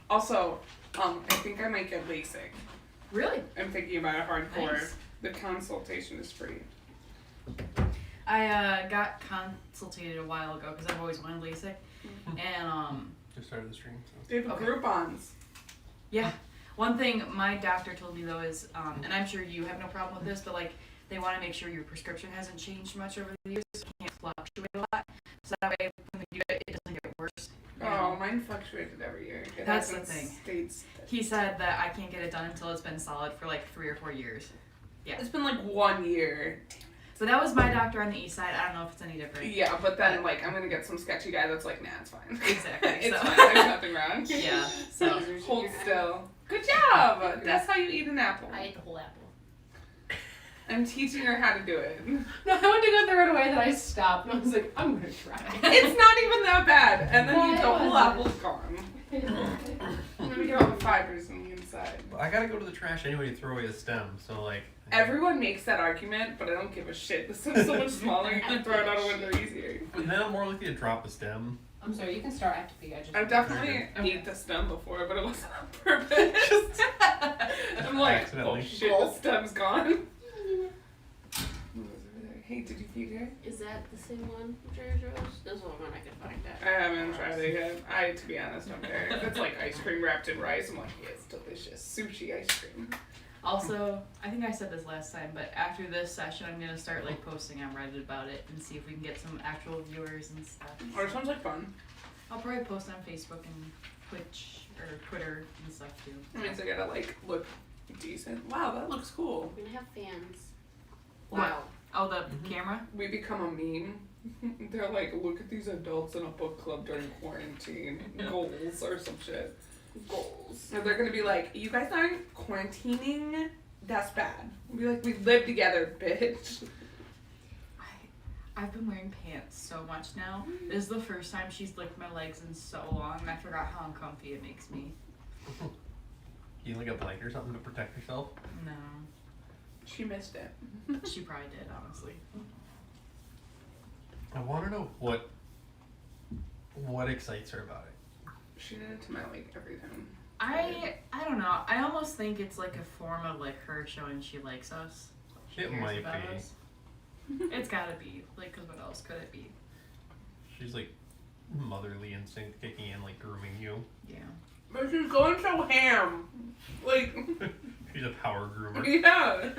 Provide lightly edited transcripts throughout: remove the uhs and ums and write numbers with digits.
Also, I think I might get LASIK. Really? I'm thinking about it hardcore. Nice. The consultation is free. I got consulted a while ago because I've always wanted LASIK, and Just started the stream. So. They have Groupons. yeah. One thing my doctor told me though is, and I'm sure you have no problem with this, but like they want to make sure your prescription hasn't changed much over the years, so it can't fluctuate a lot. So that way, when they do it, it doesn't get worse. Oh, mine fluctuated every year. It That's the hasn't thing. stayed He said that I can't get it done until it's been solid for like 3 or 4 years. Yeah. It's been like 1 year. So that was my doctor on the east side. I don't know if it's any different. Yeah, but then like I'm gonna get some sketchy guy that's like, nah, it's fine. Exactly. It's so. fine. There's nothing wrong. Yeah. So. Hold still. Good job. That's how you eat an apple. I ate the whole apple. I'm teaching her how to do it. No, I went to go through it away, then I stopped, and I was like, I'm gonna try. It's not even that bad, and then No, the it whole wasn't. apple's gone. And then we get all the fibers in the inside. I gotta go to the trash anyway to throw away the stem, so like. Everyone makes that argument, but I don't give a shit. The stem's so much smaller, you can throw it out a window easier. But then I'm more likely to drop the stem. I'm sorry, you can start after pee. I just. I've definitely ate the stem before, but it wasn't on purpose. I'm like, Accidentally. oh shit, the stem's gone. Hey, did you feed her? Is that the same one, Trader Joe's? This one I can find it. I haven't tried it yet. To be honest, don't care. If it's like ice cream wrapped in rice, I'm like, yeah, it's delicious. Sushi ice cream. Also, I think I said this last time, but after this session, I'm gonna start like posting on Reddit about it and see if we can get some actual viewers and stuff. Oh, it sounds like fun. I'll probably post on Facebook and Twitch or Twitter and stuff too. It means I gotta like look decent. Wow, that looks cool. We're gonna have fans. What? Wow. Oh, the camera? We become a meme. They're like, look at these adults in a book club during quarantine. Goals or some shit. Goals. And they're gonna be like, you guys aren't quarantining? That's bad. We'll be like, we live together, bitch. I've been wearing pants so much now. This is the first time she's licked my legs in so long, and I forgot how uncomfy it makes me. You like a blanket or something to protect yourself? No. She missed it. She probably did, honestly. I want to know what excites her about it. She did it to my like every time. I don't know. I almost think it's like a form of like her showing she likes us. She It cares might about be. us. It's gotta be. Like, cause what else could it be? She's like motherly instinct kicking in, like grooming you. Yeah. But she's going so ham. Like, She's a power groomer. yeah.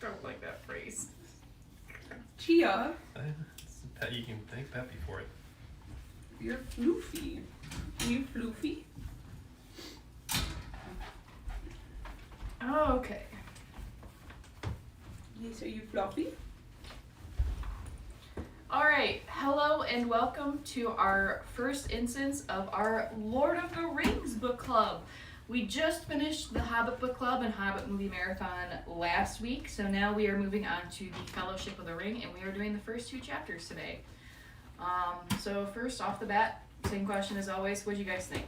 Don't like that phrase. Chia, It's a pet, you can thank Peppy for it. you're floofy. You floofy? Oh, okay. Yes, are you fluffy? Alright, hello and welcome to our first instance of our Lord of the Rings book club. We just finished the Hobbit book club and Hobbit movie marathon last week, so now we are moving on to the Fellowship of the Ring, and we are doing the first 2 chapters today. So first off the bat, same question as always, what do you guys think?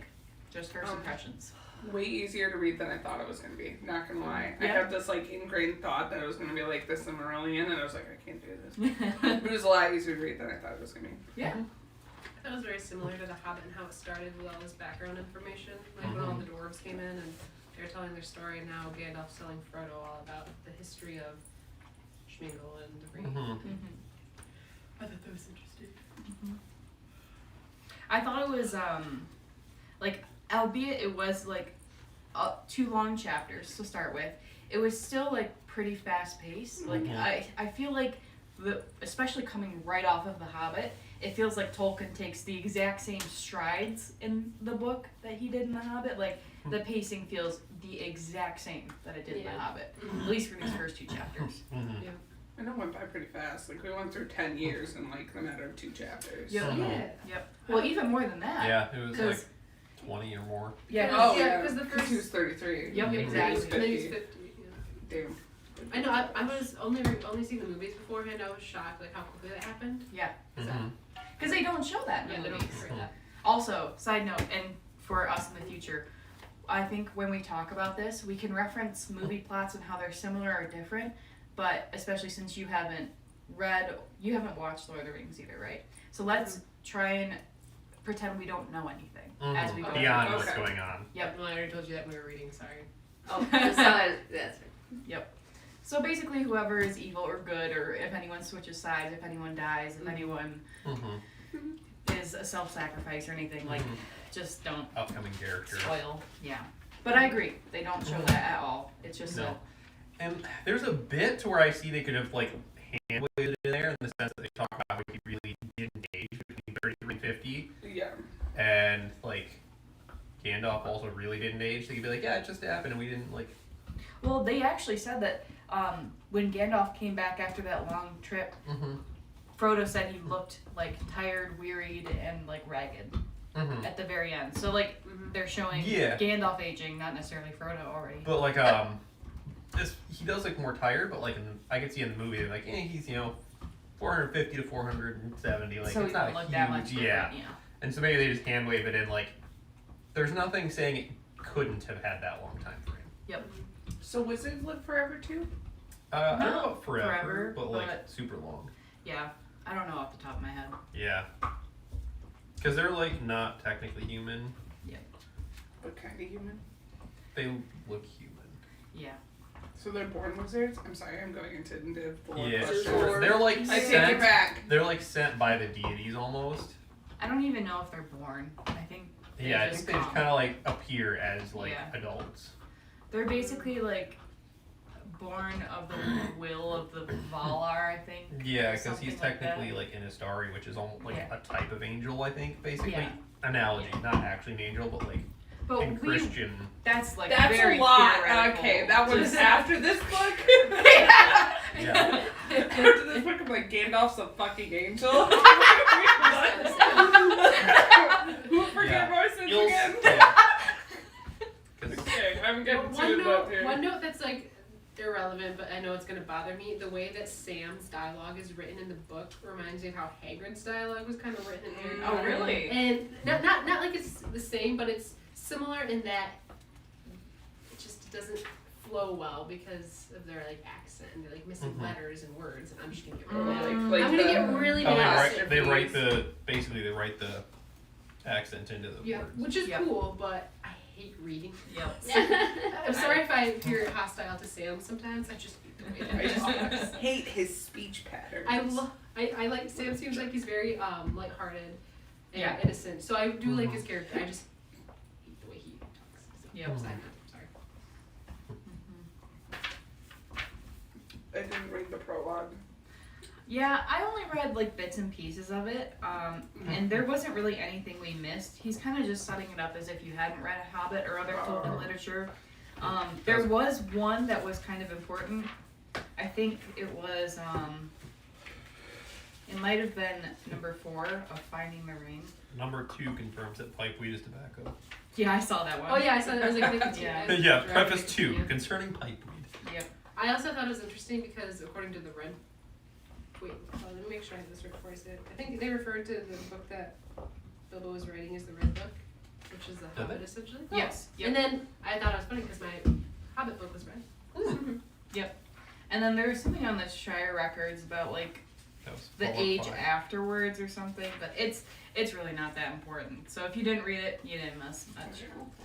Just first impressions. Way easier to read than I thought it was going to be, not going to lie. I Yeah. had this like ingrained thought that it was going to be like this Silmarillion, and I was like, I can't do this. But it was a lot easier to read than I thought it was going to be. Yeah. That was very similar to The Hobbit and how it started with all this background information. Like when all the dwarves came in and they were telling their story, and now Gandalf's telling Frodo all about the history of Schmeagol and the ring. I thought that was interesting. I thought it was, like, albeit it was, like, 2 long chapters to start with, it was still, like, pretty fast-paced. Like, I feel like, especially coming right off of The Hobbit, it feels like Tolkien takes the exact same strides in the book that he did in The Hobbit. Like, the pacing feels the exact same that it did in The Hobbit, at least for these first 2 chapters. And it went by pretty fast. Like, we went through 10 years in, like, the matter of 2 chapters. Yep. Yeah. Yep. Well, even more than that. Yeah, it was 'Cause- like 20 or more. Yeah. Oh, Yeah, yeah. because the Because he was first. 33. Yep, And he exactly. was And then he's 50. 50. Yeah. Damn. I know. I was only seeing the movies beforehand. I was shocked like how quickly that happened. Yeah. Mhm. Because they don't show that in Yeah, the they don't movies. carry that. Also, side note, and for us in the future, I think when we talk about this, we can reference movie plots and how they're similar or different, but especially since you haven't watched Lord of the Rings either, right? So let's try and pretend we don't know anything as we go. Beyond through. what's Okay. going on. Yep. Well, I already told you that when we were reading. Sorry. Oh, that's right. So basically, whoever is evil or good, or if anyone switches sides, if anyone dies, if anyone is a self-sacrifice or anything, like, just don't Upcoming character. spoil. Yeah. But I agree, they don't show that at all. It's just No. And there's a bit to where I see they could have like hand waved it in there in the sense that they talk about how he really didn't age between 33 and 50, Yeah. and like Gandalf also really didn't age. They could be like, yeah, it just happened, and we didn't like. well, they actually said that when Gandalf came back after that long trip, Frodo said he looked like tired, wearied, and like ragged at the very end. So like they're showing Yeah. Gandalf aging, not necessarily Frodo already. But like he does look more tired. But like I could see in the movie, they're like, he's 450 to 470. Like so it's he not don't a look huge, that much different. yeah. Yeah. And so maybe they just hand wave it in. Like there's nothing saying it couldn't have had that long time frame. Yep. So wizards live forever too? I don't know Not about forever, but like but- super long. Yeah. I don't know off the top of my head. Yeah. Because they're like not technically human. But kind of human. They look human. Yeah. So they're born wizards? I'm sorry, I'm going into the lore Yeah. question. They're like I take it sent. back. They're like sent by the deities almost. I don't even know if they're born. I think they Yeah, I just think they just come. kind of like appear as like Yeah. adults. They're basically like born of the will of the Valar, I think. Yeah, because Something he's like technically that. like in Astari, which is almost like Yeah. a type of angel, I think. Basically, Yeah. analogy, not actually an angel, but like But in Christian. that's like That's very a lot. theoretical. Okay, that was Just- after this book. Yeah. After this book, I'm like, Gandalf's a fucking angel. Who forget voices You'll again? yeah. 'Cause- Okay, I'm getting One too involved note, here. one note that's like irrelevant, but I know it's gonna bother me. The way that Sam's dialogue is written in the book reminds me of how Hagrid's dialogue was kind of written in Harry Oh, Potter. really? And not like it's the same, but it's similar in that it just doesn't flow well because of their like accent and they're like missing letters and words. And I'm just gonna get really mad. Like I'm gonna the- get really Oh, mad. they write the accent into the Yeah, words. which is Yep. cool, but I hate reading. Yep. I'm sorry if I appear hostile to Sam sometimes. I just hate the way that I he just talks. hate his speech patterns. I like Sam. Seems like he's very lighthearted and Yeah. innocent. So I do like his character. I just hate the way he talks. So, Yep. I'm sorry. I didn't read the prologue. Yeah, I only read like bits and pieces of it, and there wasn't really anything we missed. He's kind of just setting it up as if you hadn't read a Hobbit or other Tolkien literature. There was one that was kind of important. I think it was, it might have been number 4 of Finding the Ring. Number 2 confirms that pipeweed is tobacco. Yeah, I saw that one. Oh yeah, I saw that. I was like, I think it's Yeah. Yeah, Right, preface 2 yeah. concerning pipeweed. Yep. I also thought it was interesting because according to the Red. Wait, let me make sure I have this right before I say it. I think they referred to the book that Bilbo was writing as the Red Book, which is the Did Hobbit they? essentially. Yes. Yep. And then I thought it was funny because my Hobbit book was red. And then there was something on the Shire records about like That was the followed age by- afterwards or something, but it's really not that important. So if you didn't read it, you didn't miss much.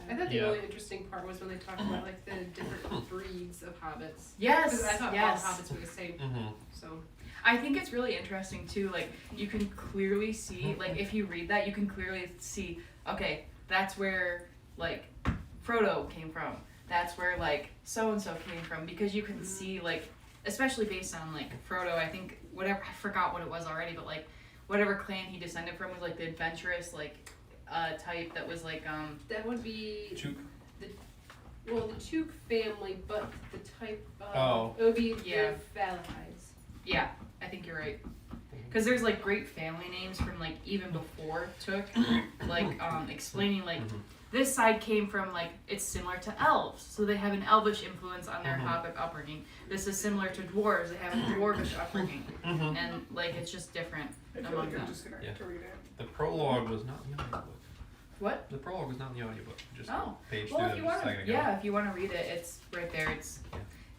I thought the Yeah. really interesting part was when they talked about like the different breeds of hobbits. Yes. Because I thought yes. all hobbits were the same. Mhm. So I think it's really interesting too. Like you can clearly see, like if you read that, you can clearly see. Okay, that's where like Frodo came from. That's where like so and so came from because you can see like, especially based on like Frodo. I think whatever I forgot what it was already, but like whatever clan he descended from was like the adventurous like type that was like that would be Chook. the Took family, but the type of Oh. it would be Yeah. the Valahides. yeah. I think you're right. Because there's like great family names from like even before Took, like explaining like this side came from like it's similar to elves, so they have an elvish influence on their Hobbit upbringing. This is similar to dwarves; they have a dwarvish upbringing, and like it's just different I feel among like I'm them. just gonna Yeah. have to read it. The prologue was not in the audiobook. What? The prologue was not in the audiobook. Just Oh, page 2 well, that if you was a want to, second ago. yeah, if you want to read it, it's right there. It's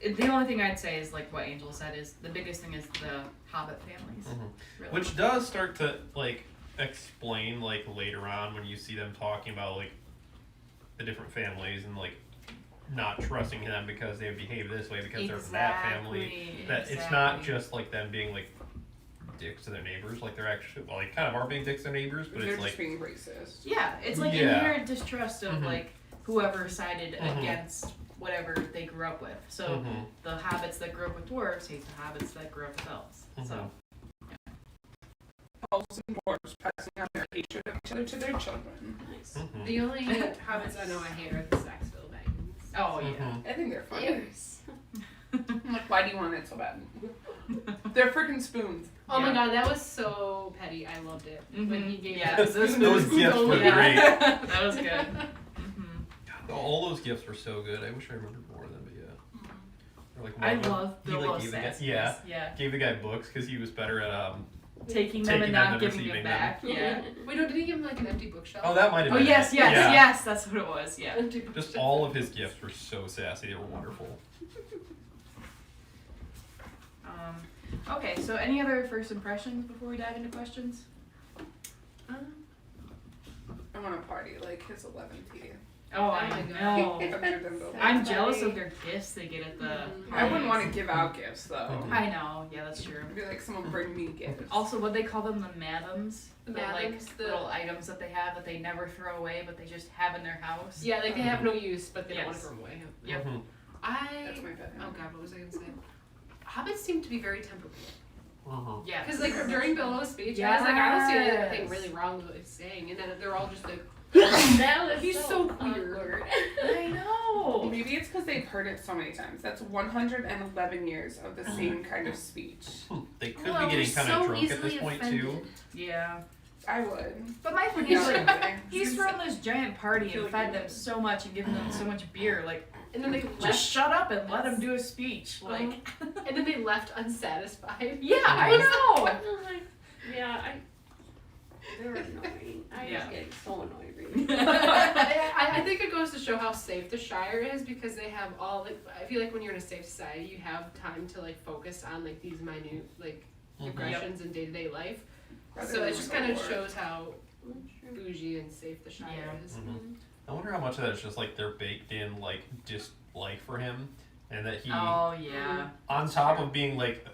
the only thing I'd say is like what Angel said is the biggest thing is the Hobbit families. Mhm. Really. Which does start to like explain like later on when you see them talking about like the different families and like not trusting them because they behave this way because they're from that family. That it's not just like them being like dicks to their neighbors, like they're actually like kind of are being dicks to their neighbors, but They're it's just like being racist. Yeah, it's like Yeah. inherent distrust of Mhm. like whoever sided Mhm. against whatever they grew up with. So Mhm. the hobbits that grew up with dwarves hate the hobbits that grew up with elves. So Elves and dwarves passing on their hatred of each other to their children. Nice. Mhm. The only hobbits I know I hate are the Saxville Bagans. oh yeah. Mhm. I think they're fun. Yes. I'm like, why do you want it so bad? They're freaking spoons. Oh my Yeah. god, that was so petty. I loved it. When he gave Yeah, the those spoon Those to gifts were Golden. great. That was good. Mm-hmm. All those gifts were so good. I wish I remembered more of them, but yeah. Or, like, I one of them, love he, Bilbo's like, gave the guy, sassiness. Yeah. gave the guy books because he was better at Taking them Taking and them not and giving receiving them back. Yeah. Wait, no, did he give him like an empty bookshelf? Oh, that might have Oh been. yes, it. yes, Yeah. yes. That's what it was. Yeah. Empty Just bookshelf. all of his gifts were so sassy. They were wonderful. Okay. So any other first impressions before we dive into questions? I want to party like his 11th year. Oh, my I God. know. Better than Bilbo. I'm jealous of their gifts they get at the. Mhm. I wouldn't want to parties. give out gifts though. Mhm. I know. Yeah, that's true. I'd be like, someone bring me gifts. Also, what they call them, the madams. The The like madams, the- little items that they have that they never throw away, but they just have in their house. Yeah, like they have no use, but they don't want to Yes. throw them away. Yep. Mhm. That's my bed. Oh god, what was I gonna say? Hobbits seem to be very temperamental. Uh-huh. Yeah. Because like during Bilbo's speech, I was like, I don't see Yes. anything really wrong with what he's saying, and then they're all just like, That was He's so queer. awkward. I know. Maybe it's because they've heard it so many times. That's 111 years of the same kind of speech. They could well, be getting we're kind of so drunk at this easily point offended. too. Yeah. I would. But my thing Yeah, is like, okay. he's thrown this giant party Feel and like fed you them so much and given them so much beer. Like, and then they just left, shut up and let him do a speech. Like, and then they left unsatisfied. yeah, I know. Yeah, they were annoying. I Yeah. was getting so annoyed reading. I think it goes to show how safe the Shire is because they have all like I feel like when you're in a safe society you have time to like focus on like these minute like Mhm. aggressions in day-to-day life. Rather So it than just like kind of war. shows how bougie and safe the Shire Yeah. is. Mhm. I wonder how much of that is just like they're baked in like dislike for him, and that he, Oh yeah. on top of being like,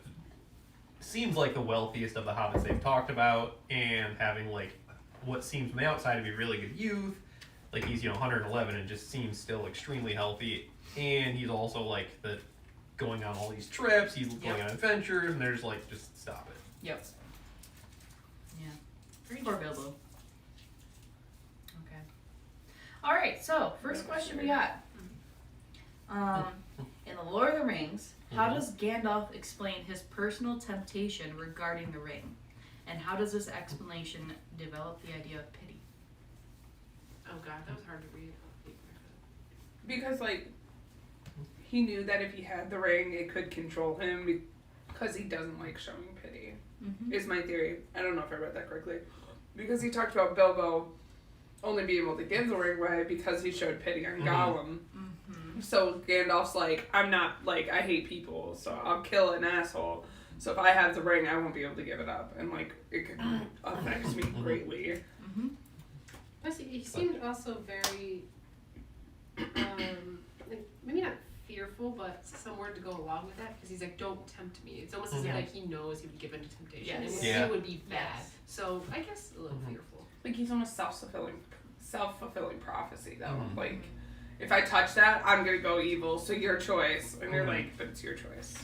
seems like the wealthiest of the hobbits they've talked about, and having like what seems from the outside to be really good youth, like he's 111 and just seems still extremely healthy, and he's also like the going on all these trips, he's going on adventures, and they're just like, just stop it. Yep. Yeah. Poor Bilbo. Okay. All right. So first question we got. In the Lord of the Rings, how does Gandalf explain his personal temptation regarding the ring, and how does this explanation develop the idea of pity? Oh god, that was hard to read. Because, like, he knew that if he had the ring, it could control him because he doesn't like showing pity, is my theory. I don't know if I read that correctly. Because he talked about Bilbo only being able to give the ring away because he showed pity on Gollum. So Gandalf's like, I'm not, like, I hate people, so I'll kill an asshole. So if I have the ring, I won't be able to give it up. And, like, it affects me greatly. Plus, he seemed also very, like, maybe not fearful, but some word to go along with that, because he's like, don't tempt me. It's almost as if, like, he knows he would give into temptation, Yes. and Yeah. it would be bad. Yes. So, I guess a little fearful. Like, he's almost self-fulfilling prophecy, though. Mhm. Like, if I touch that, I'm gonna go evil, so your choice. And you're like, but it's your choice.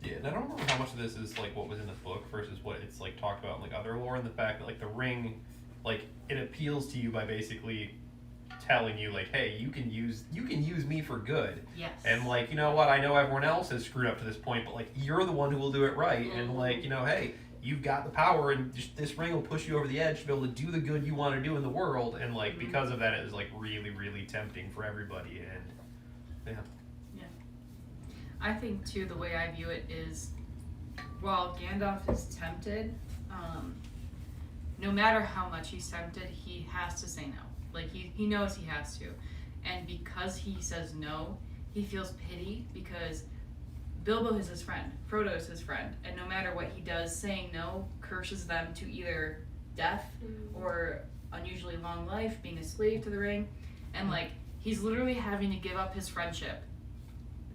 Yeah, and I don't remember how much of this is like what was in the book versus what it's like talked about in like other lore, and the fact that like the ring, like it appeals to you by basically telling you like, hey, you can use me for good, Yes. and like, you know what, I know everyone else has screwed up to this point, but like you're the one who will do it right, and like, you know, hey, you've got the power, and just, this ring will push you over the edge to be able to do the good you want to do in the world, and like because of that, it was like really, really tempting for everybody, and yeah. I think too the way I view it is, while Gandalf is tempted, no matter how much he's tempted, he has to say no. Like he knows he has to, and because he says no, he feels pity because Bilbo is his friend, Frodo is his friend, and no matter what he does, saying no curses them to either death or unusually long life, being a slave to the ring, and like he's literally having to give up his friendship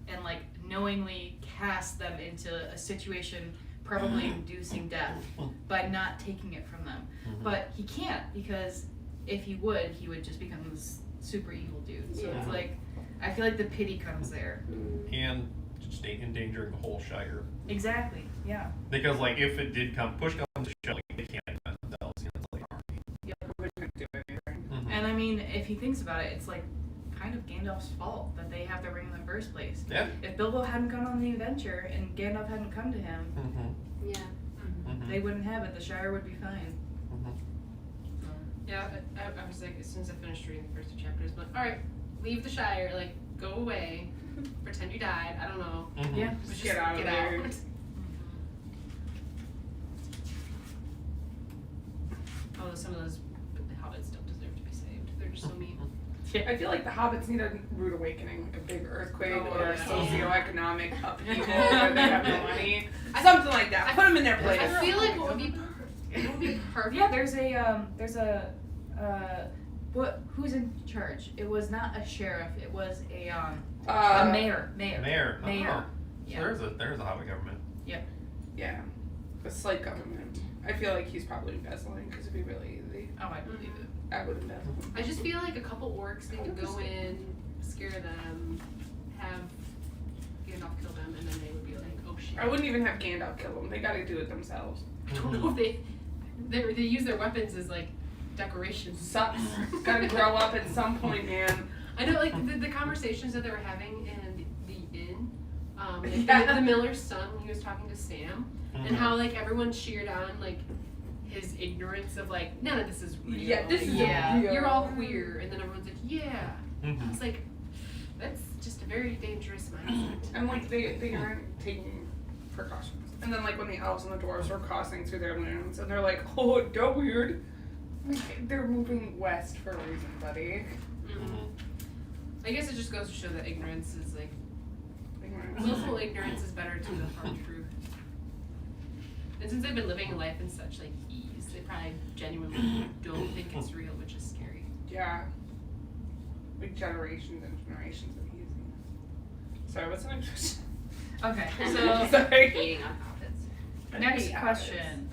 and like knowingly cast them into a situation probably inducing death by not taking it from them. But he can't, because if he would just become this super evil dude. So it's like, I feel like the pity comes there. And just endangering the whole Shire. Exactly, yeah. Because like if it did push comes to shove, like, they can't defend themselves. You know, it's like army. We couldn't do anything. And I mean, if he thinks about it, it's like kind of Gandalf's fault that they have the ring in the first place. Yeah. If Bilbo hadn't gone on the adventure and Gandalf hadn't come to him, Yeah. they wouldn't have it. The Shire would be fine. Yeah, I was like, as soon as I finished reading the first 2 chapters, I'm like, alright, leave the Shire, like, go away, pretend you died, I don't know. Yeah. Just get out of there. Although some of those hobbits don't deserve to be saved. They're just so mean. I feel like the hobbits need a rude awakening, like a big earthquake Oh, or a yeah. socioeconomic upheaval where they have no money. Something like that. Put them in their place. I feel like it would be perfect. Yeah, there's a who's in charge? It was not a sheriff. It was a mayor. Mayor. Mayor. Oh. Yeah. So there's a hobbit government. Yeah, a slight government. I feel like he's probably embezzling because it'd be really easy. Oh, I believe it. I would embezzle. I just feel like a couple orcs, they could go in, scare them, have Gandalf kill them, and then they would be like, oh shit. I wouldn't even have Gandalf kill them. They gotta do it themselves. I don't know if they use their weapons as like decorations. Sucks. Gotta grow up at some point, man. I know, like the conversations that they were having in the inn, like, Yeah. the Miller's son when he was talking to Sam, and how like everyone cheered on like his ignorance of like none of this is real. Yeah, this is Yeah. real. You're all queer, and then everyone's like, yeah. Mhm. It's like that's just a very dangerous mindset. And like they aren't taking precautions. And then like when the elves and the dwarves were crossing through their lands, and they're like, oh, they're weird. They're moving west for a reason, buddy. I guess it just goes to show that ignorance is like Ignorance. willful ignorance is better to the hard truth. And since they've been living a life in such like ease, they probably genuinely don't think it's real, which is scary. Yeah. Like generations and generations of using this. Sorry, what's the next question? Okay, so Sorry. Eating on hobbits. next Yeah, question.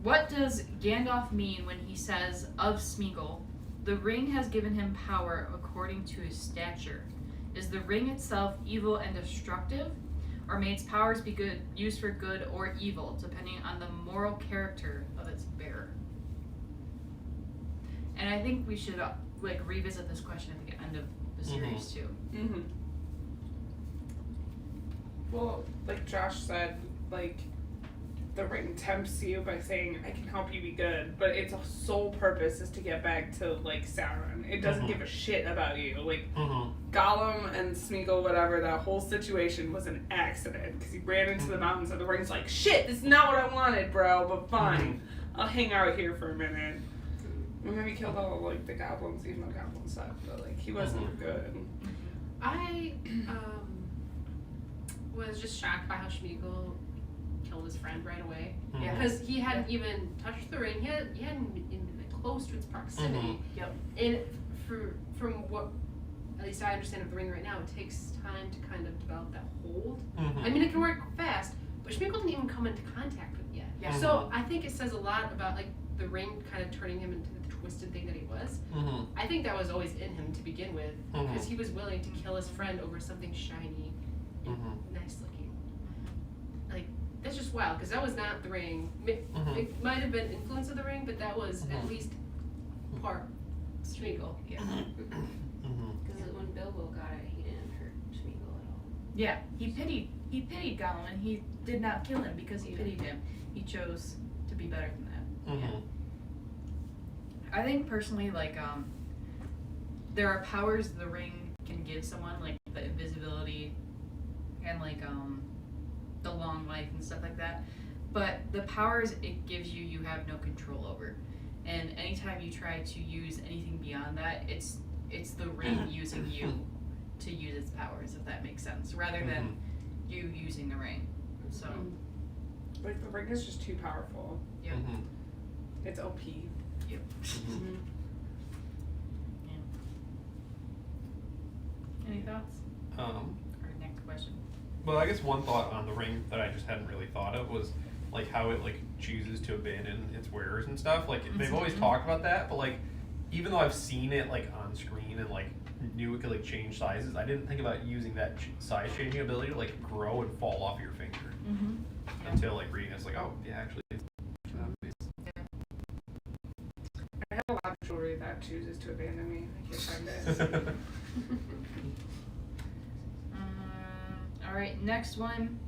What does Gandalf mean when he says of Smeagol, the ring has given him power according to his stature? Is the ring itself evil and destructive, or may its powers be good, used for good or evil, depending on the moral character of its bearer? And I think we should like revisit this question at the end of the series too. Mm-hmm. Well, like Josh said, like the ring tempts you by saying, I can help you be good, but its sole purpose is to get back to like Sauron. It doesn't give a shit about you. Like Gollum and Smeagol, whatever, that whole situation was an accident because he ran into the mountains and the ring's like, shit, this is not what I wanted, bro, but fine. I'll hang out here for a minute. And maybe killed all like the goblins, even though goblins suck, but like he wasn't good. I was just shocked by how Schmeagol killed his friend right away. Yeah. Because he hadn't even touched the ring. He hadn't been close to its proximity. Yep. And from what at least I understand of the ring right now, it takes time to kind of develop that hold. I mean, it can work fast, but Schmeagol didn't even come into contact with it yet. Yeah. So I think it says a lot about like the ring kind of turning him into the twisted thing that he was. I think that was always in him to begin with, because he was willing to kill his friend over something shiny and nice looking. Like, that's just wild, because that was not the ring. It might have been influence of the ring, but that was at least part Schmeagol. Yeah. Because when Bilbo got it, he didn't hurt Smeagol at all. Yeah, he pitied Gollum, and he did not kill him because he pitied him. He chose to be better than that. Yeah. I think personally, like, there are powers the ring can give someone, like the invisibility and like the long life and stuff like that. But the powers it gives you, you have no control over. And anytime you try to use anything beyond that, it's the ring using you to use its powers, if that makes sense, rather than you using the ring. So Like, the ring is just too powerful. Yep. Mhm. It's OP. Yep. Mhm. Any thoughts? Or next question. Well, I guess one thought on the ring that I just hadn't really thought of was like how it like chooses to abandon its wearers and stuff. Like they've always talked about that, but like even though I've seen it like on screen and like knew it could like change sizes, I didn't think about using that size changing ability to like grow and fall off your finger until like reading it. It's like, oh yeah, actually. I have a lot of jewelry that chooses to abandon me. I can't find it. All right, next one.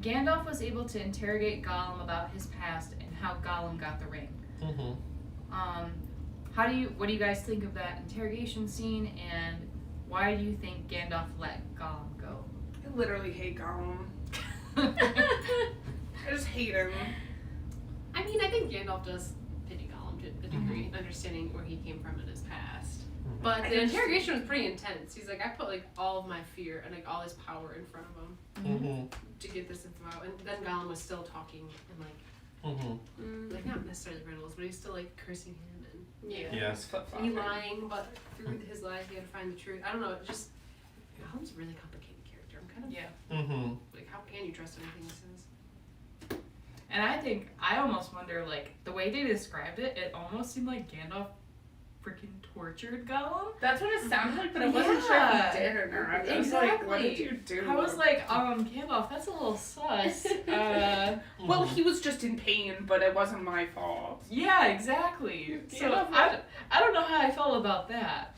Gandalf was able to interrogate Gollum about his past and how Gollum got the ring. What do you guys think of that interrogation scene, and why do you think Gandalf let Gollum go? I literally hate Gollum. I just hate him. I mean, I think Gandalf does pity Gollum to a degree, understanding where he came from in his past. But the interrogation was pretty intense. He's like, I put like all of my fear and like all his power in front of him to get this info out. And then Gollum was still talking and like not necessarily riddles, but he's still like cursing him and Yeah. he lying, but through his lies he had to find the truth. I don't know. It just Gollum's a really complicated character. I'm kind of like, how can you trust anything he says? And I almost wonder, like, the way they described it, it almost seemed like Gandalf freaking tortured Gollum. That's what it sounded like, but I wasn't sure if he did or not. I was like, what did you do? I was like, Gandalf, that's a little sus. Well, he was just in pain, but it wasn't my fault. Yeah, exactly. So I don't know how I felt about that.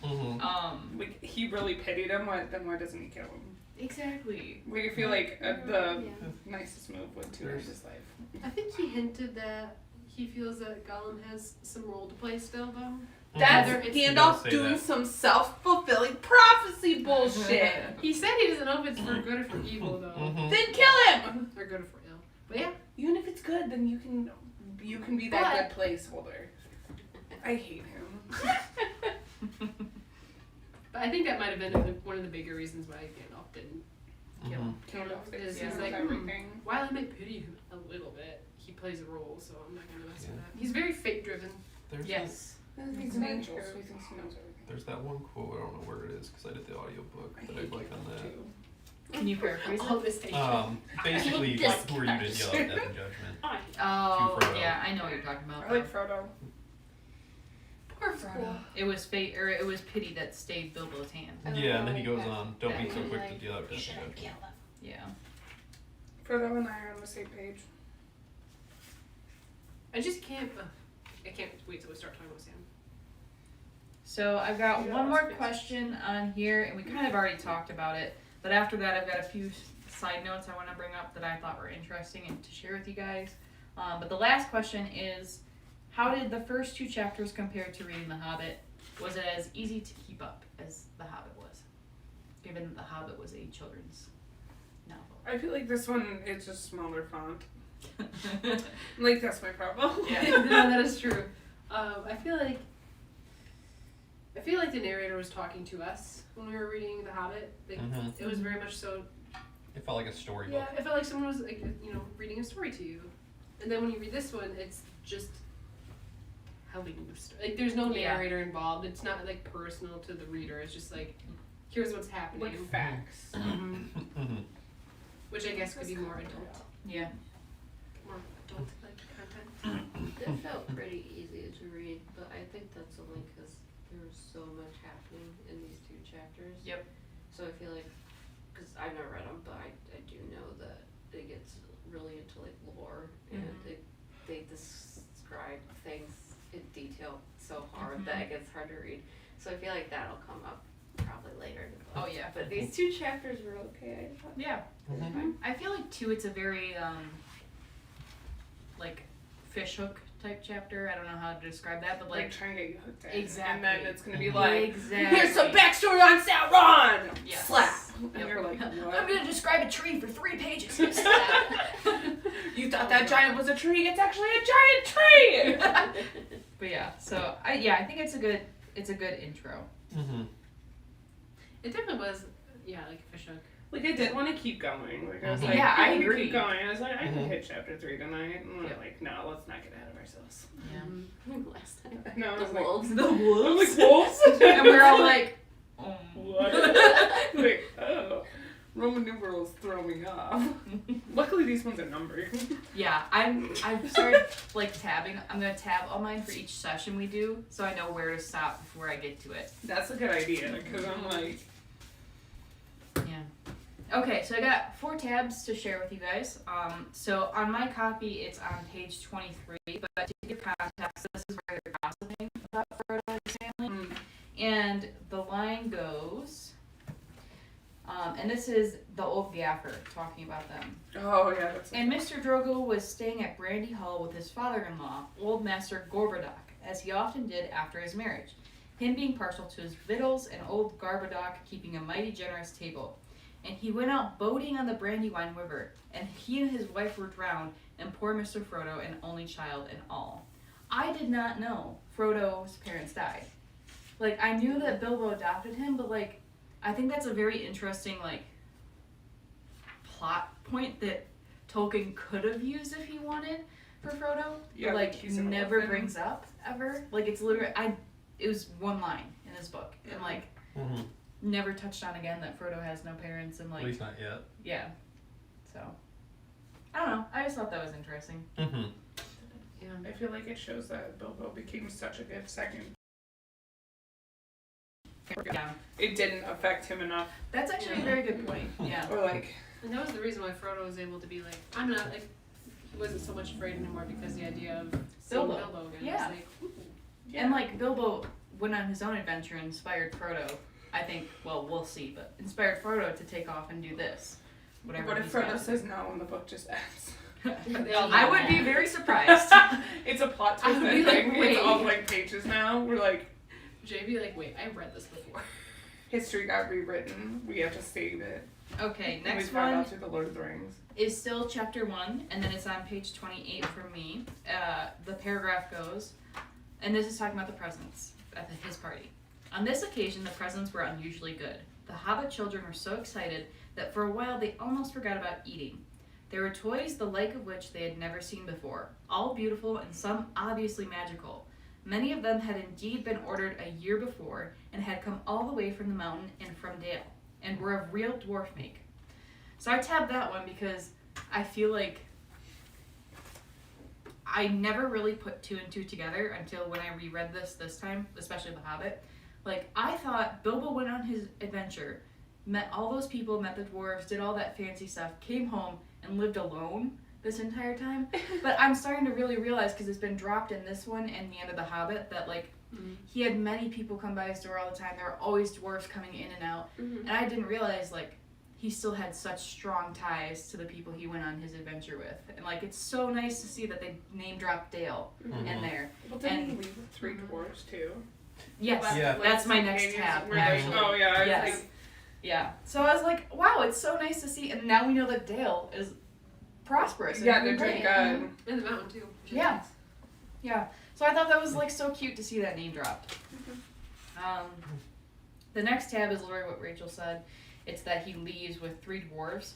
Like, he really pitied him, then why doesn't he kill him? Exactly. Like, I feel like the nicest move would to end his life. I think he hinted that he feels that Gollum has some role to play still, though. That's Whether it's- Gandalf doing some self-fulfilling prophecy bullshit. He said he doesn't know if it's for good or for evil, though. Then kill him! Or good or for ill. But yeah. Even if it's good, then you can be that good placeholder. I hate him. But I think that might have been one of the bigger reasons why Gandalf didn't kill him. Gandalf Is is like, everything. while I may pity him a little bit, he plays a role, so I'm not going to mess with that. He's very fate-driven. Yes. He's an angel, so he thinks he knows everything. There's that one quote, I don't know where it is because I did the audiobook that I like on that. Can you paraphrase All it? this hate. Basically, this like, who are you to yell at death and judgment? Oh, To Frodo. yeah, I know what you're talking about. I like Frodo. Poor Frodo. It was fate, or it was pity that stayed Bilbo's hand. Yeah, and then he goes on, don't be so quick to deal out death and shouldn't judgment. kill them. Yeah. Frodo and I are on the same page. I just can't. I can't wait till we start talking about Sam. So I've got Yeah, one more that's question on here, and we kind of already talked about it. But after that, I've got a few side notes I want to bring up that I thought were interesting and to share with you guys. But the last question is, how did the first two chapters compare to reading The Hobbit? Was it as easy to keep up as The Hobbit was, given that The Hobbit was a children's novel? I feel like this one is just smaller font. Like, that's my problem. Yeah. No, that is true. I feel like the narrator was talking to us when we were reading The Hobbit. Like, it was very much so. It felt like a storybook. Yeah, it felt like someone was like, reading a story to you. And then when you read this one, it's just telling the story. Like, there's no narrator involved. It's not like personal to the reader. It's just like, here's what's happening. Like facts. Which I guess could be more adult. Yeah. More adult-like content. It felt pretty easy to read, but I think that's only because there was so much happening in these two chapters. Yep. So I feel like, because I've never read them, but I do know that it gets really into like lore, and they describe things in detail so hard that it gets hard to read. So I feel like that'll come up probably later in the book. Oh, yeah. But these two chapters were okay, I thought. Yeah. I feel like too, it's a very like fishhook type chapter. I don't know how to describe that, but Like, like trying to get you hooked in. Exactly. And then it's gonna be like, exactly. here's some backstory on Sauron! Yes. Slap! Yep. And you're like, what? I'm gonna describe a tree for 3 pages. You thought that giant was a tree, it's actually a giant tree! But yeah, so I think it's a good intro. It definitely was, like a fishhook. Like, I did want to keep going. Like, I was Mhm. like, Yeah, I can agree. Keep going. I was like, I can Mhm. hit chapter 3 tonight. And we're Yeah. like, no, let's not get ahead of ourselves. Yeah. Last time. No, I The was like, wolves. The I'm wolves. like, wolves? And we're all like, What? Like, oh. Roman numerals throw me off. Luckily, these ones are numbered. Yeah, I've started like tabbing. I'm gonna tab all mine for each session we do, so I know where to stop before I get to it. That's a good idea, because I'm like, Yeah. Okay, so I got 4 tabs to share with you guys. So on my copy, it's on page 23, but to give context, this is where they're gossiping about Frodo and his family. And the line goes, and this is the old gaffer talking about them. oh yeah, that's And Mr. Drogo was staying at Brandy Hall with his father-in-law, Old Master Gorbadoc, as he often did after his marriage, him being partial to his victuals and old Gorbadoc keeping a mighty generous table. And he went out boating on the Brandywine River, and he and his wife were drowned, and poor Mr. Frodo, an only child and all. I did not know Frodo's parents died. Like, I knew that Bilbo adopted him, but, like, I think that's a very interesting, like, plot point that Tolkien could have used if he wanted for Frodo. Yeah, but, like, he's an never orphan. brings up, ever. Like, it's literally, it was one line in his book, and, like, Mhm. never touched on again that Frodo has no parents, and, At like, least not yet. yeah. So, I don't know. I just thought that was interesting. Mm-hmm. Yeah. I feel like it shows that Bilbo became such a good second. Yeah. It didn't affect him enough, That's actually a very good point. Yeah. or like, And that was the reason why Frodo was able to be like, I'm not like, he wasn't so much afraid anymore because the idea of seeing Bilbo. Bilbo again Yeah. was like, ooh. And, like, Bilbo went on his own adventure and inspired Frodo. I think, well, we'll see, but inspired Frodo to take off and do this. Whatever what if he's Frodo got. says no and the book just ends? I would be very surprised. It's a plot twist I would be like, ending. wait. It's all like pages now. We're like, JB like, wait, I read this before. history got rewritten. We have to save it. Okay, And we next found one out through the Lord of the Rings. is still chapter 1, and then it's on page 28 for me. The paragraph goes, and this is talking about the presents at his party. On this occasion, the presents were unusually good. The Hobbit children were so excited that for a while they almost forgot about eating. There were toys the like of which they had never seen before, all beautiful and some obviously magical. Many of them had indeed been ordered a year before and had come all the way from the mountain and from Dale, and were of real dwarf make. So I tabbed that one because I feel like I never really put 2 and 2 together until when I reread this time, especially The Hobbit. Like, I thought Bilbo went on his adventure, met all those people, met the dwarves, did all that fancy stuff, came home, and lived alone this entire time. But I'm starting to really realize, because it's been dropped in this one and the end of The Hobbit, that, like, he had many people come by his door all the time. There were always dwarves coming in and out. And I didn't realize, like, he still had such strong ties to the people he went on his adventure with. And, like, it's so nice to see that they name-dropped Dale in there. Well, didn't he And- leave with 3 dwarves too? Yes, Yeah. that's my next Companions tab, were like, actually. oh yeah, I was Yes. like, Yeah. So I was like, wow, it's so nice to see. And now we know that Dale is prosperous. yeah, and they're great. doing good. In the mountain too. which is Yeah. nice. Yeah. So I thought that was, like, so cute to see that name dropped. The next tab is literally what Rachel said. It's that he leaves with 3 dwarves.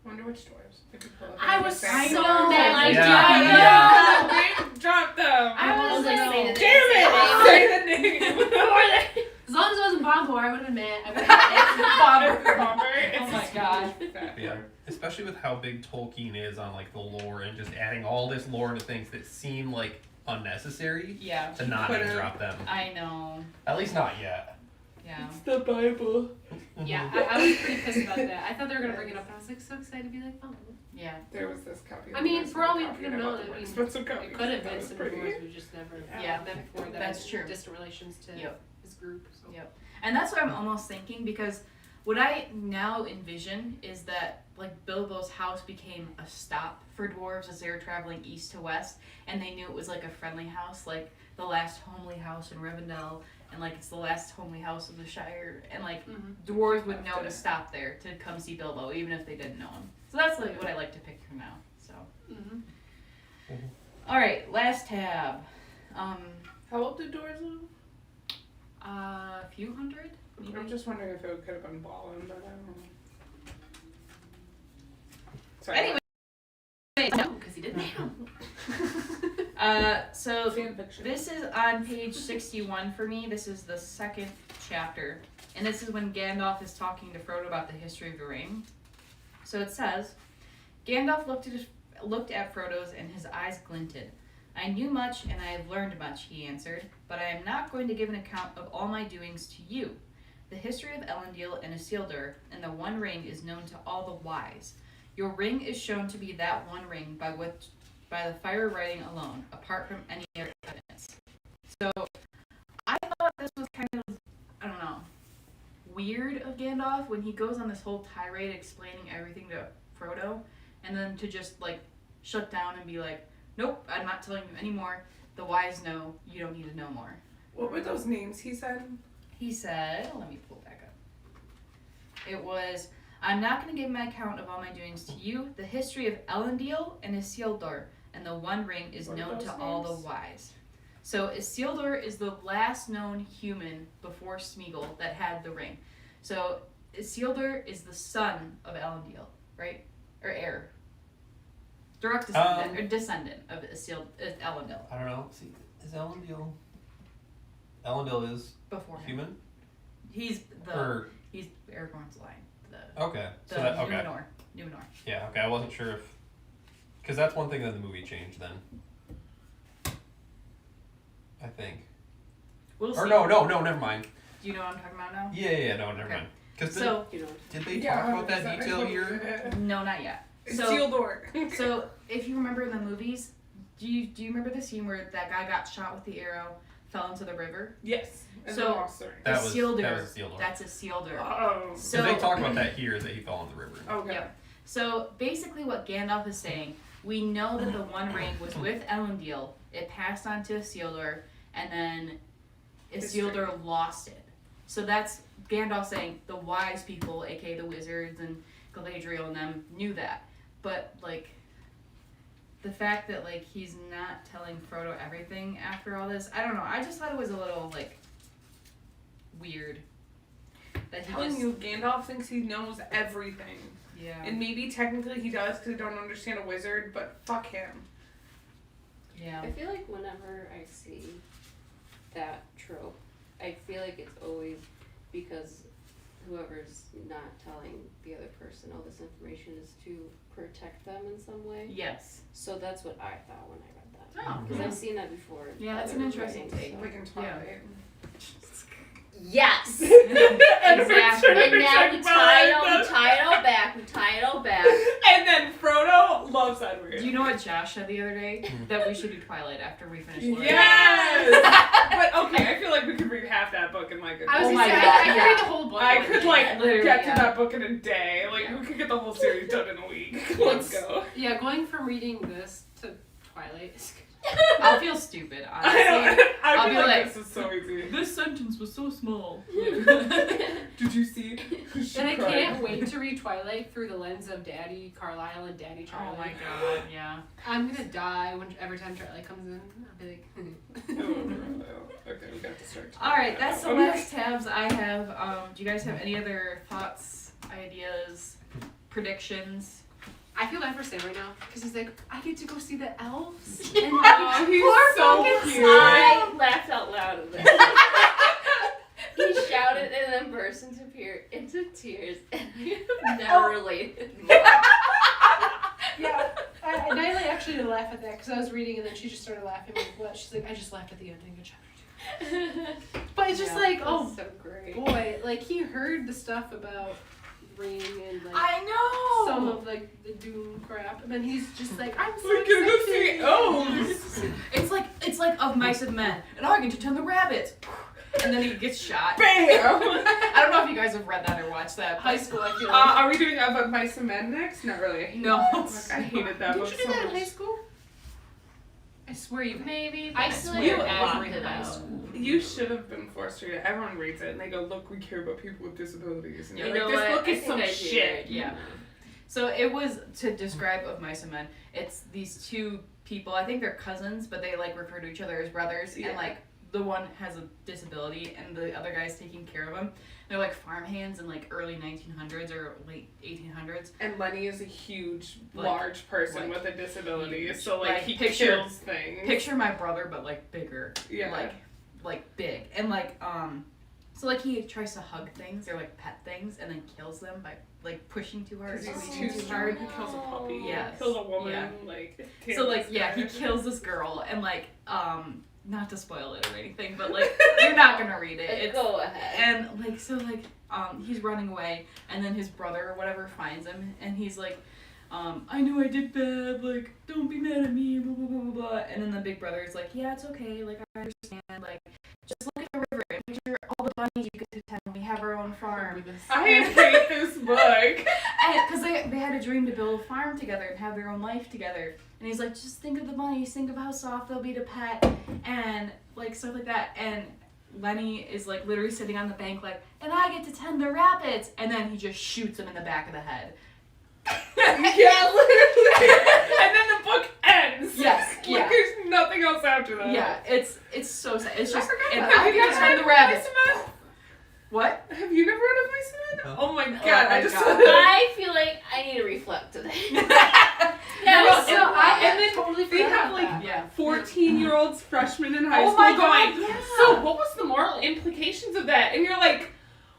Wonder which dwarves. If you pull up I the was back. so know. mad. Yeah. They dropped them. I was like, say the Damn name. it! Say the name. As long as it wasn't Bombor, I would have been mad. I would've been Bomber. Oh my god. Yeah, especially with how big Tolkien is on like the lore and just adding all this lore into things that seem like unnecessary Yeah. to not Could've- name drop them. I know. At least not yet. Yeah. It's the Bible. Yeah, I was pretty pissed about that. I thought they were gonna bring it up, and I was like so excited to be like, oh. Yeah. There was this copy. I mean, for all we could could have known, I mean, expensive copy. It could have That been was some pretty. dwarves we just never Yeah. met before that That's had true. distant relations to Yep. his group. So. Yep. And that's what I'm almost thinking, because what I now envision is that, like, Bilbo's house became a stop for dwarves as they were traveling east to west, and they knew it was like a friendly house, like the last homely house in Rivendell, and like it's the last homely house of the Shire, and like dwarves would know to stop there to come see Bilbo, even if they didn't know him. So that's like what I like to picture now. So. All right, last tab. How old did doors live? A few hundred, maybe. I'm just wondering if it could have been Balin, but I don't know. Sorry. Anyway, no, because he didn't. So Fan fiction. this is on page 61 for me. This is the second chapter. And this is when Gandalf is talking to Frodo about the history of the ring. So it says, Gandalf looked at Frodo's and his eyes glinted. I knew much and I have learned much, he answered, but I am not going to give an account of all my doings to you. The history of Elendil and Isildur and the One Ring is known to all the wise. Your ring is shown to be that one ring by the fire writing alone, apart from any other evidence. So I thought this was kind of, I don't know, weird of Gandalf when he goes on this whole tirade explaining everything to Frodo, and then to just like shut down and be like, nope, I'm not telling you anymore. The wise know, you don't need to know more. What were those names he said? He said, let me pull it back up. It was, I'm not going to give my account of all my doings to you. The history of Elendil and Isildur and the One Ring is What are known those to all names? the wise. So Isildur is the last known human before Smeagol that had the ring. So Isildur is the son of Elendil, right? Or heir. Direct descendant, or descendant of Elendil. I don't know. See, is Elendil? Elendil is Before him. human? He's Aragorn's line. Okay. The So that, okay. Numenor. Yeah, okay. I wasn't sure if... Because that's one thing that the movie changed then. I think. We'll see. Or no, never mind. Do you know what I'm talking about now? Yeah, no, never Okay. mind. Because So, You know, did they talk about that 100%. detail here? no, not yet. So, Isildur. so if you remember in the movies, do you remember the scene where that guy got shot with the arrow, fell into the river? Yes. And So- the monster. That was Isildur. Isildur. That's Isildur. Oh. So So they talk about that here, that he fell in the river. Okay. Yep. So basically what Gandalf is saying, we know that the One Ring was with Elendil, it passed on to Isildur, and then Isildur lost it. So that's Gandalf saying the wise people, aka the wizards and Galadriel and them, knew that. But like the fact that like he's not telling Frodo everything after all this, I don't know. I just thought it was a little like weird. That he Telling just, you, Gandalf thinks he knows everything. yeah. And maybe technically he does because I don't understand a wizard, but fuck him. Yeah. I feel like whenever I see that trope, I feel like it's always because whoever's not telling the other person all this information is to protect them in some way. Yes. So that's what I thought when I read that. Oh. Because I've seen that before. in Yeah, that's other an interesting writings, take. so- Like in Twilight. Yes! And Exactly. Richard And now we Richard tie it all back. And then Frodo loves Edward. Do you know what Josh said the other day? That we should do Twilight after we finish Lord of the Rings. Yes! But okay, I feel like we could read half that book in like a I was Oh gonna my say, God, I could yeah. read the whole book. I in could one like day. Literally, get to yeah. that book in a day. Like Yeah. we could get the whole series done in a week. Let's go. Yeah, going from reading this to Twilight is good. I'll feel stupid, I honestly. don't. I'll I be feel like like- this is so easy. This sentence was so small. Did you see? She And I cried. can't wait to read Twilight through the lens of Daddy Carlisle and Daddy Charlie. Oh my god, yeah. I'm gonna die when every time Charlie comes in. I'll be like, Oh, okay, we got to start. Alright, that's the last tabs I have. Do you guys have any other thoughts, ideas, predictions? I feel bad for Sam right now because he's like, I get to go see the elves. Oh, he's so cute. I laughed out loud at that. He shouted and then burst into tears, and I have never related more. Yeah, and I actually didn't laugh at that because I was reading and then she just started laughing. Like, what? She's like, I just laughed at the ending of chapter 2. But it's just Yeah, like, that's oh so great. boy, like he heard the stuff about Ring and like I know! some of like the Doom crap, and then he's just like, I'm so We're gonna go excited. see elves. It's like of mice and men, and I get to turn the rabbits. And then he gets shot. Bam! I don't know if you guys have read that or watched that. High school, I feel like. Are we doing Of Mice and Men next? Not really. I hate No. that book. I hated that Did book you do so that in much. high school? I swear you. Maybe. I but swear You every locked it high out. school. You should have been forced to read it. Everyone reads it and they go, look, we care about people with disabilities. And you're You like, know this what? book is I some think I shit. did. Yeah. So it was, to describe Of Mice and Men, it's these two people, I think they're cousins, but they like refer to each other as brothers, Yeah. and like the one has a disability and the other guy's taking care of him. They're like farmhands in like early 1900s or late 1800s. And Lenny is a huge, Like- large person like, with a disability, huge. so like Like, he picture- kills things. Picture my brother, but like bigger. Yeah. Like big. And like, so like he tries to hug things or like pet things and then kills them by like pushing too hard. Because he's squeezing too hard. He kills a puppy. Yes. Kills a woman. Yeah. Like. So like, tears yeah, he her. kills this girl and like, not to spoil it or anything, but like, you're not gonna read it. It's, Go ahead. and like, so like, he's running away and then his brother or whatever finds him and he's like, I know I did bad, like, don't be mad at me, blah, blah, blah, blah, blah. And then the big brother is like, yeah, it's okay, like, I understand, like, just look at the river and picture all the bunnies you get to tend. We have our own farm. I hate this book. Because they had a dream to build a farm together and have their own life together. And he's like, just think of the bunnies, think of how soft they'll be to pet, and like stuff like that. And Lenny is like literally sitting on the bank like, and I get to tend the rabbits. And then he just shoots him in the back of the head. Yeah, literally. And then the book ends. Yes, Like yeah. there's nothing else after that. Yeah, it's so sad. It's just, and Have I you get to never tend read the rabbits. Mice and Men? What? Have you never read of Mice and Men? No. Oh my god! my I just. God. I feel like I need to reflect today. Yeah, was and, so odd. and then Totally they forgot have about like that. Yeah. 14-year-olds, freshmen in high Oh school, my going. God, yeah. So what was the moral implications of that? And you're like,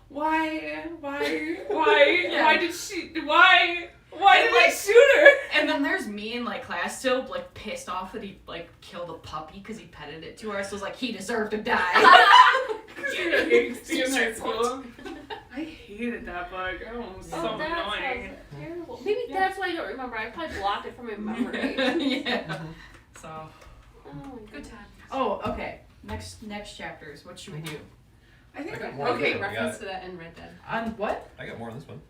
why, Yeah. why did they shoot her? And then there's me in like class still like pissed off that he like killed a puppy because he petted it too hard. So it's like he deserved to die. You're angsty in high school. I hated that book. Oh, it was so annoying. Terrible. Maybe that's why I don't remember. I probably blocked it from my memory. Yeah. So. Oh my Good god. time. Oh, okay. Next chapters. What should we do? I think I got more okay. than that. Reference to that in Red Dead. On what? I got more on this one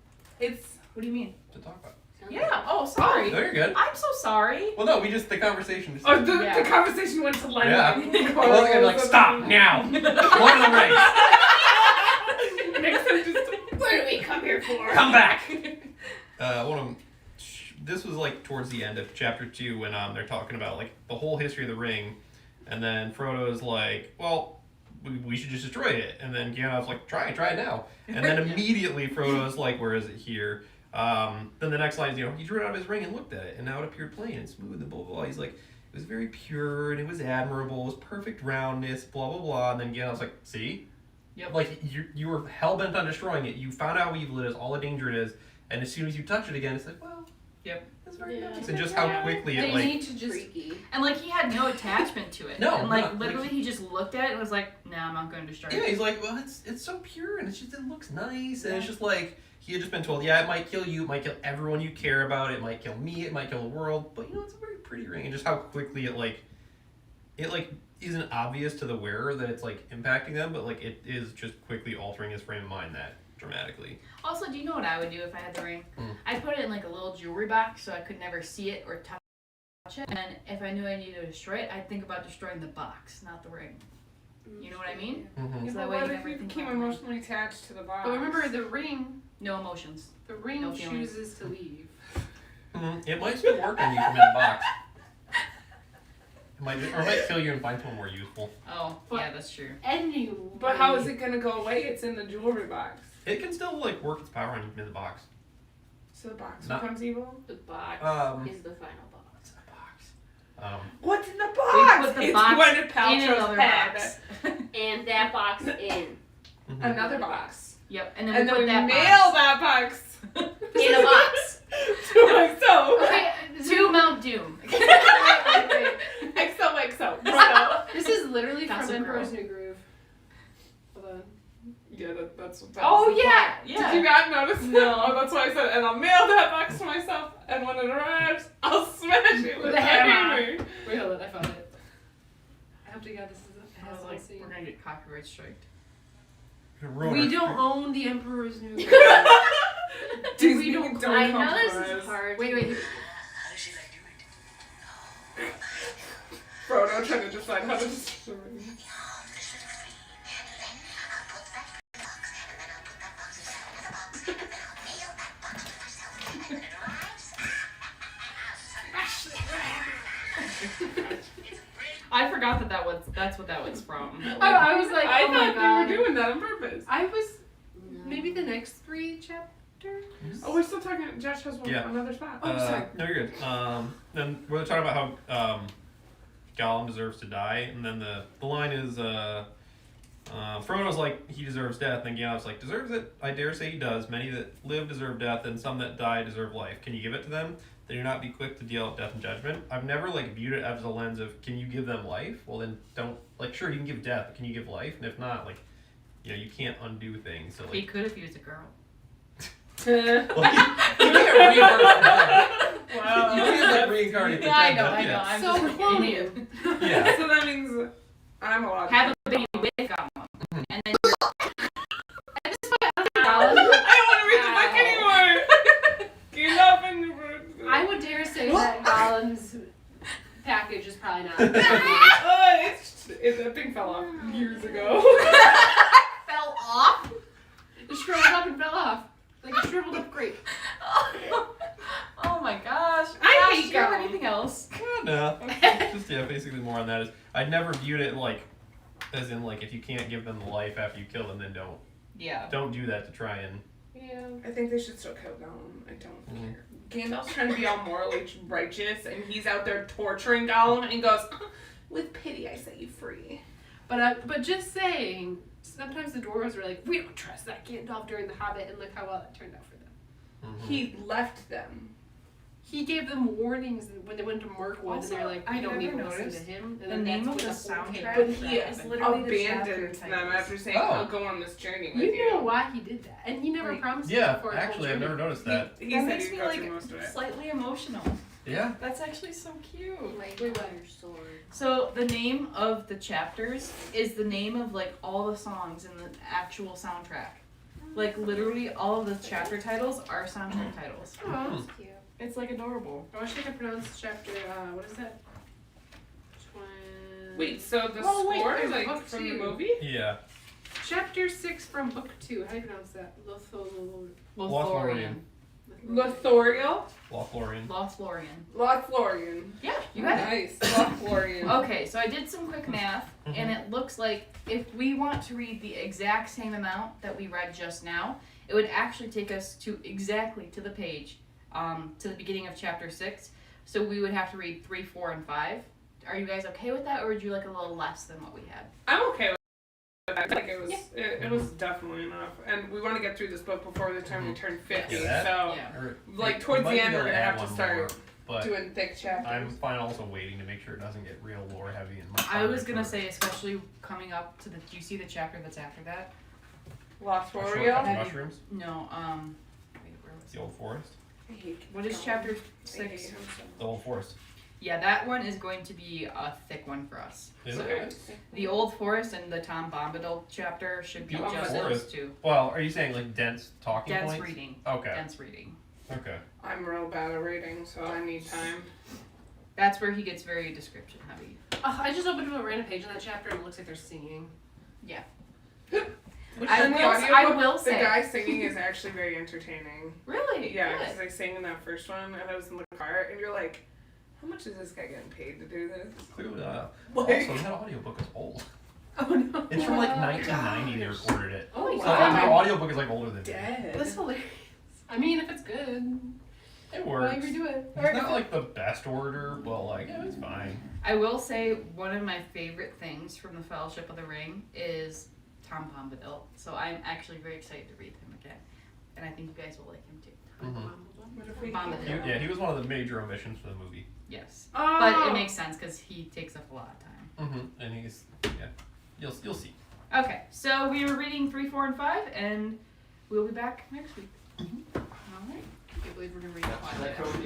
It's What do you mean? to talk about. Yeah. Oh, sorry. No, you're good. I'm so sorry. Well, no, the conversation just. oh Yeah. the conversation went to Lenny. Yeah. Well, they're like, stop now. One of the race. Next time, just What do we come here for? Come back. One of them. This was like towards the end of chapter 2 when they're talking about like the whole history of the ring, and then Frodo's like, well, we should just destroy it, and then Gandalf's like, try it now, and then immediately Frodo's like, where is it here? Then the next line is, he drew it out of his ring and looked at it, and now it appeared plain and smooth and blah blah blah. He's like, it was very pure and it was admirable, it was perfect roundness, blah blah blah, and then Gandalf's like, see? Yep. Like you were hell bent on destroying it. You found out how evil it is, all the danger it is, and as soon as you touch it again, it's like, well, Yep. that's very Yeah. nice. And just how quickly They it like. need to just. Freaky. And like he had no attachment to it. No, And like not- literally he just looked at it and was like, nah, I'm not going to destroy Yeah, it. he's like, well, it's so pure, and it looks nice, and it's just like he had just been told, yeah, it might kill you, it might kill everyone you care about, it might kill me, it might kill the world, but it's a very pretty ring, and just how quickly it isn't obvious to the wearer that it's like impacting them, but like it is just quickly altering his frame of mind that dramatically. Also, do you know what I would do if I had the ring? Hmm. I'd put it in like a little jewelry box so I could never see it or touch it. And if I knew I needed to destroy it, I'd think about destroying the box, not the ring. You know what I mean? Mm-hmm. Yeah, So but that way what you if never you think became about it. emotionally attached to the box? But remember, the ring No emotions. No feelings. chooses to leave. It might still work on you from in the box. It might kill you and find someone more useful. Oh, But- yeah, that's true. Anyway. But how is it gonna go away? It's in the jewelry box. It can still like work its power on you in the box. So the box Not- becomes evil? The box is the final boss. What's in the box? What's in the We box? put the It's box Gwyneth in Paltrow's another head. box. And that box in. Mhm. Another box. Yep, and then And we then put we that mail box. that box In a box. to myself. Okay, To Mount Doom. XOXO. Bro. this is literally That's from a Emperor's girl. New Groove. Hold on. Yeah, that's Oh, the yeah, point. yeah. Did you not notice? No. Oh, that's why I said, and I'll mail that box to myself, and when it arrives, I'll smash it with a a hammer. hammer. Wait, hold on, I found it. I hope to God this is I was a like, scene. we're gonna get copyright striked. Ruin We our- don't own the Emperor's New Groove. Disney, don't- don't I come know this for is us. hard. Wait. Frodo trying to decide how to destroy me. I forgot that's what that was from. I was like, I oh my thought god. they were doing that on purpose. I was No. maybe the next 3 chapters. Oh, we're still talking. Josh has one Yeah. another spot. Oh, sorry. No, you're good. Then we're talking about how Gollum deserves to die, and then the line is Frodo's like, he deserves death, and Gandalf's like, deserves it? I dare say he does. Many that live deserve death, and some that die deserve life. Can you give it to them? They do not be quick to deal out death and judgment. I've never like viewed it as a lens of, can you give them life? Well then don't, like, sure you can give death, but can you give life? And if not, like, you know, you can't undo things. So He like, could if he was a girl. well, you can't reincarnate. Wow. You can't like reincarnate the Yeah, I dead, know, but I know. yeah. I'm So just clone an you. Yeah. So that means I'm allowed. Have a baby with Gollum, and then I don't want to read the book anymore. Get up and. I would dare say that Gollum's package is probably not. That thing fell off years ago. fell off. It shriveled up and fell off. Like a shriveled up grape. Oh my gosh. I Josh, hate do you have Gollum. anything else? No. Just yeah, basically more on that is I never viewed it like as in like if you can't give them life after you kill them, then Yeah. don't do that to try and Yeah. I think they should still kill Gollum. I don't Mhm. care. Gandalf's trying to be all morally righteous, and he's out there torturing Gollum, and goes, "With pity, I set you free." But just saying, sometimes the dwarves were like, we don't trust that Gandalf during the Hobbit, and look how well that turned out for them. He left them. He gave them warnings when they went to Mirkwood, Also, and they're like, I we don't never even listen to noticed him. And the then name that's of when the whole soundtrack. But came he That is literally the abandoned chapter them titles. after saying, Oh. "I'll go on this journey with You you." know why he did that, and he never Right. promised it yeah, before the actually whole I've never journey. noticed that. He That said makes he'd me go through like most of it. slightly emotional. Yeah. That's actually so cute. Like Wait, what? your sword. So the name of the chapters is the name of like all the songs in the actual soundtrack. Like literally all of the chapter titles are soundtrack titles. Oh, That's cute. It's like adorable. I wish I could pronounce chapter, what is that? Wait, so the Oh, wait, score, there's like book from the 2. movie? Yeah. Chapter 6 from book 2. How do you pronounce that? Lothlorien. Lothoriel? Lothlorien. Lothlorien. Lothlorien. Yeah, you got it. Nice. Lothlorien. Okay, so I did some quick math, and it looks like if we want to read the exact same amount that we read just now, it would actually take us to exactly to the page, to the beginning of chapter 6. So we would have to read 3, 4, and 5. Are you guys okay with that, or would you like a little less than what we had? I'm okay with that. Like it was definitely enough. And we want to get through this book before the time we turn 50. Yeah, that- so Yeah. Or, Like, we towards might the be end, able we're gonna add have to one start more, but doing thick chapters. I'm fine also waiting to make sure it doesn't get real lore heavy and I was gonna say, especially coming up to the. Do you see the chapter that's after that? Lothoriel? mushrooms, No. Wait, where was the it? old forest, I hate What is Gollum. chapter I hate 6? him so the old forest. Yeah, that one is going to be a thick one for us. Is So, it? the Old Forest and the Tom Bombadil chapter should be The Old just Forest? those two. Well, are you saying like dense talking Dense points? reading. Okay. Dense reading. Okay. I'm real bad at reading, so I need time. That's where he gets very description heavy. I just opened up a random page in that chapter and it looks like they're singing. And the I audiobook, will the say. guy singing is actually very entertaining. Really? Yeah, Good. because I sang in that first one, and I was in the car, and you're like, how much is this guy getting paid to do this? Clearly, Like- also that audiobook is old. Oh no. It's from like 1990 they recorded it. Oh So my their god. audiobook is like older than me. Dead. That's hilarious. I mean, if it's good, It why works. redo it? It's not like the best order, but like, yeah, it's fine. I will say one of my favorite things from the Fellowship of the Ring is Tom Bombadil. So I'm actually very excited to read him again. And I think you guys will like him too. Mm-hmm. What if we Bombadil. He was one of the major omissions for the movie. Yes. Oh! But it makes sense because he takes up a lot of time. Mm-hmm. And he's you'll see. Okay, so we were reading 3, 4, and 5, and we'll be back next week. All right. I can't believe we're gonna read it.